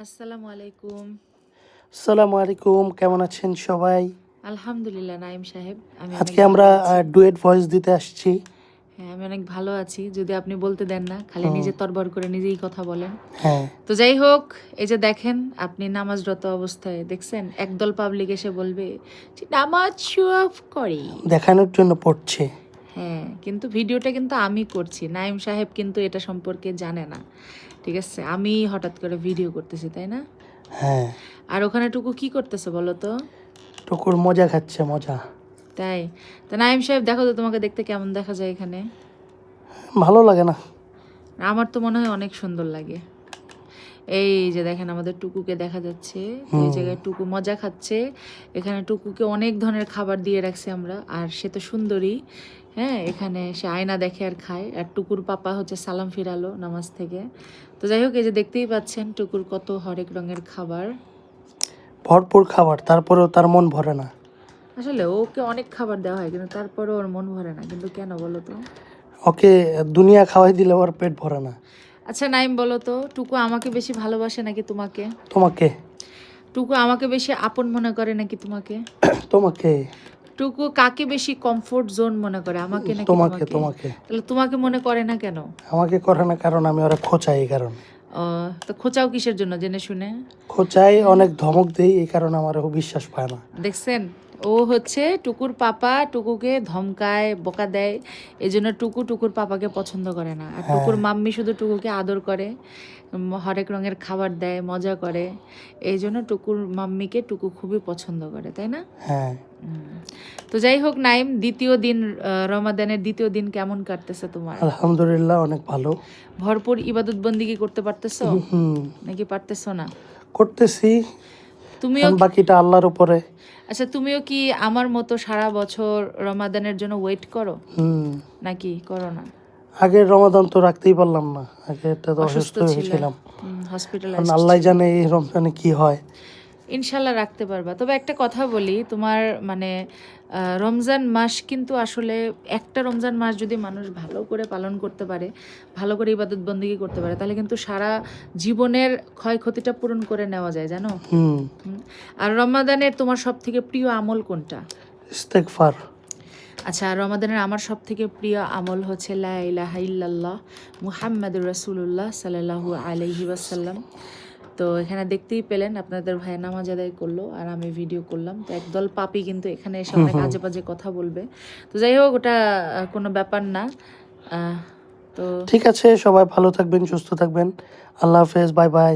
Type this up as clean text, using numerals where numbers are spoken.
আসসালামু আলাইকুম। আসসালামু আলাইকুম, কেমন আছেন সবাই? আলহামদুলিল্লাহ নাইম সাহেব, আমি অনেক আজকে ভালো আমরা আছি। ডুয়েট ভয়েস দিতে আসছি। হ্যাঁ, আমি অনেক ভালো আছি। যদি আপনি বলতে দেন না, খালি হুম, নিজে তরবর করে নিজেই কথা বলেন। হ্যাঁ, তো যাই হোক, এই যে দেখেন আপনি নামাজরত অবস্থায় দেখছেন একদল পাবলিক এসে বলবে যে নামাজ শো অফ করে। দেখানোর জন্য পড়ছে। হ্যাঁ, কিন্তু ভিডিওটা কিন্তু আমি করছি। নাইম সাহেব কিন্তু এটা সম্পর্কে জানে না। ঠিক আছে? আমি হঠাৎ করে ভিডিও করতেছি, তাই না? হ্যাঁ, আর ওখানে টুকু কি করতেছে বলো তো? টুকুর মজা খাচ্ছে, মজা। তাই? তা নাইম সাহেব দেখো তো তোমাকে দেখতে কেমন দেখা যায় এখানে? ভালো লাগে না? আমার তো মনে হয় অনেক সুন্দর লাগে। এই যে দেখেন আমাদের টুকুকে দেখা যাচ্ছে, এই হুম, জায়গায় টুকু মজা খাচ্ছে। এখানে টুকুকে অনেক ধরনের খাবার দিয়ে রাখছি আমরা, আর সে তো সুন্দরী। হ্যাঁ, এখানে সে আয়না দেখে আর খায়, আর টুকুর পাপা হচ্ছে সালাম ফিরালো নামাজ থেকে। তো যাই হোক, এই যে দেখতেই পাচ্ছেন টুকুর কত হরেক রঙের খাবার। ভরপুর খাবার, তারপরেও তার মন ভরে না। আসলে ওকে অনেক খাবার দেওয়া হয়, কিন্তু তারপরেও ওর মন ভরে না, কিন্তু কেন বলো তো? ওকে দুনিয়া খাওয়াই দিলে ওর পেট ভরে না। আচ্ছা নাইম, বলো তো টুকু আমাকে বেশি ভালোবাসে নাকি তোমাকে? তোমাকে, টুকু আমাকে বেশি আপন মনে করে নাকি তোমাকে? তোমাকে, টুকু কাকে বেশি কমফোর্ট জোন মনে করে, আমাকে নাকি তোমাকে, তোমাকে? তোমাকে। তাহলে তোমাকে মনে করে না কেন? আমাকে করে না কারণ আমি ওরা খোঁচাই, এই কারণে। তো খোঁচাও কিসের জন্য জেনে শুনে? খোঁচাই, অনেক ধমক দেই, এই কারণে আমার ও বিশ্বাস পায় না। দেখছেন, ও হচ্ছে টুকুর পাপা টুকুকে ধমকায়, বকা দেয়। এই জন্য টুকু টুকুর পাপাকে পছন্দ করে না, আর হ্যাঁ, টুকুর মাম্মি শুধু টুকুকে আদর করে, হরেক রঙের খাবার দেয়, মজা করে। এই জন্য টুকুর মাম্মিকে টুকু খুবই পছন্দ করে, তাই না? হ্যাঁ, তো যাই হোক নাইম, দ্বিতীয় দিন, রমাদানের দ্বিতীয় দিন কেমন কাটতেছে তোমার? আলহামদুলিল্লাহ অনেক ভালো। ভরপুর ইবাদত বন্দিগি করতে পারতেছো হুম, নাকি পারতেছো না? করতেছি। তুমিও এখন বাকিটা আল্লাহর উপরে। আচ্ছা, তুমিও কি আমার মতো সারা বছর রমাদানের জন্য ওয়েট করো হুম, নাকি করো না? আগের রমাদান তো রাখতেই পারলাম না, আগে এটা তো অসুস্থ অসুস্থ ছিল, হয়েছিলাম। এখন হসপিটালাইজড আল্লাহ ছিল। জানে এই রমজানে কি হয়। ইনশাল্লাহ রাখতে পারবা। তবে একটা কথা বলি, তোমার মানে রমজান মাস কিন্তু আসলে একটা রমজান মাস যদি মানুষ ভালো করে পালন করতে পারে, ভালো করে ইবাদত বন্দেগী করতে পারে, তাহলে কিন্তু সারা জীবনের ক্ষয়ক্ষতিটা পূরণ করে নেওয়া যায়, জানো? হুম, হুম। আর রমাদানের তোমার সব থেকে প্রিয় আমল কোনটা? ইস্তেগফার। আচ্ছা, রমাদানের আমার সব থেকে প্রিয় আমল হচ্ছে লা ইলাহা ইল্লাল্লাহ মুহাম্মাদুর রাসূলুল্লাহ সাল্লাল্লাহু আলাইহি ওয়াসাল্লাম। তো এখানে দেখতেই পেলেন আপনাদের ভাই নামাজ আদায় করলো আর আমি ভিডিও করলাম। তো একদল পাপি কিন্তু এখানে এসে অনেক আজে বাজে কথা বলবে। তো যাই হোক, ওটা কোনো ব্যাপার না। আহ, তো ঠিক আছে, সবাই ভালো থাকবেন, সুস্থ থাকবেন। আল্লাহ হাফেজ, বাই বাই।